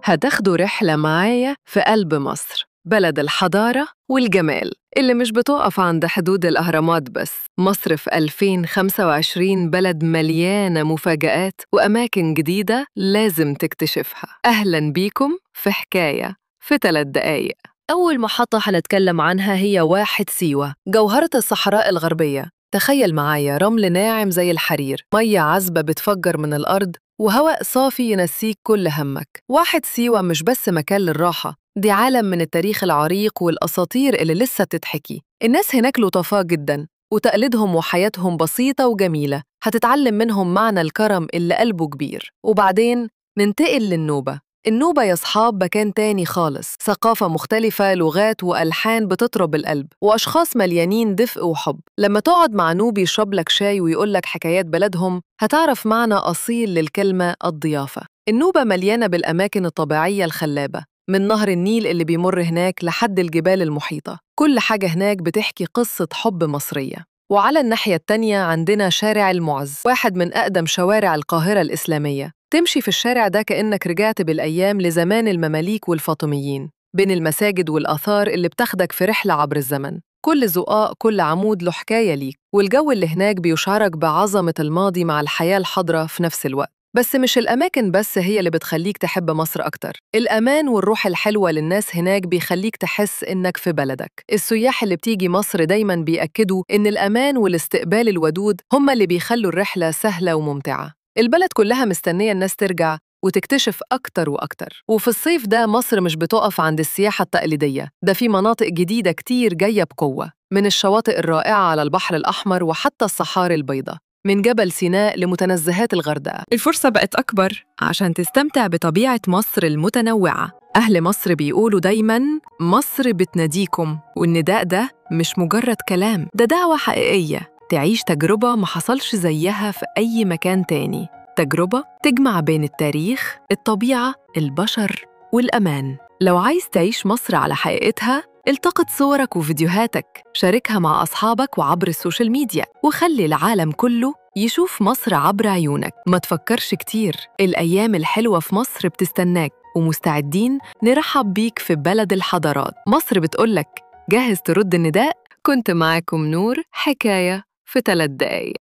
هتاخدوا رحلة معايا في قلب مصر، بلد الحضارة والجمال اللي مش بتقف عند حدود الأهرامات بس. مصر في 2025 بلد مليانة مفاجآت وأماكن جديدة لازم تكتشفها. أهلاً بيكم في حكاية في 3 دقايق. أول محطة هنتكلم عنها هي واحد سيوة، جوهرة الصحراء الغربية. تخيل معايا رمل ناعم زي الحرير، مية عذبة بتفجر من الأرض، وهواء صافي ينسيك كل همك. واحد سيوة مش بس مكان للراحة، دي عالم من التاريخ العريق والأساطير اللي لسه تتحكي. الناس هناك لطفاء جداً، وتقاليدهم وحياتهم بسيطة وجميلة، هتتعلم منهم معنى الكرم اللي قلبه كبير. وبعدين ننتقل للنوبة. النوبة يا صحاب مكان تاني خالص، ثقافة مختلفة، لغات وألحان بتطرب القلب، وأشخاص مليانين دفء وحب. لما تقعد مع نوبي يشرب لك شاي ويقول لك حكايات بلدهم، هتعرف معنى أصيل للكلمة الضيافة. النوبة مليانة بالأماكن الطبيعية الخلابة، من نهر النيل اللي بيمر هناك لحد الجبال المحيطة. كل حاجة هناك بتحكي قصة حب مصرية. وعلى الناحية التانية عندنا شارع المعز، واحد من أقدم شوارع القاهرة الإسلامية. تمشي في الشارع ده كأنك رجعت بالأيام لزمان المماليك والفاطميين، بين المساجد والآثار اللي بتاخدك في رحلة عبر الزمن. كل زقاق، كل عمود له حكاية ليك، والجو اللي هناك بيشعرك بعظمة الماضي مع الحياة الحاضرة في نفس الوقت. بس مش الأماكن بس هي اللي بتخليك تحب مصر أكتر، الأمان والروح الحلوة للناس هناك بيخليك تحس إنك في بلدك. السياح اللي بتيجي مصر دايماً بيأكدوا إن الأمان والاستقبال الودود هم اللي بيخلوا الرحلة سهلة وممتعة. البلد كلها مستنية الناس ترجع وتكتشف أكتر وأكتر. وفي الصيف ده مصر مش بتقف عند السياحة التقليدية، ده في مناطق جديدة كتير جاية بقوة، من الشواطئ الرائعة على البحر الأحمر وحتى الصحاري البيضاء، من جبل سيناء لمتنزهات الغردقة. الفرصة بقت أكبر عشان تستمتع بطبيعة مصر المتنوعة. أهل مصر بيقولوا دايماً مصر بتناديكم، والنداء ده مش مجرد كلام، ده دعوة حقيقية تعيش تجربة ما حصلش زيها في أي مكان تاني. تجربة تجمع بين التاريخ، الطبيعة، البشر والأمان. لو عايز تعيش مصر على حقيقتها، التقط صورك وفيديوهاتك، شاركها مع أصحابك وعبر السوشيال ميديا، وخلي العالم كله يشوف مصر عبر عيونك. ما تفكرش كتير، الأيام الحلوة في مصر بتستناك، ومستعدين نرحب بيك في بلد الحضارات. مصر بتقولك جاهز ترد النداء؟ كنت معاكم نور، حكاية في 3 دقايق.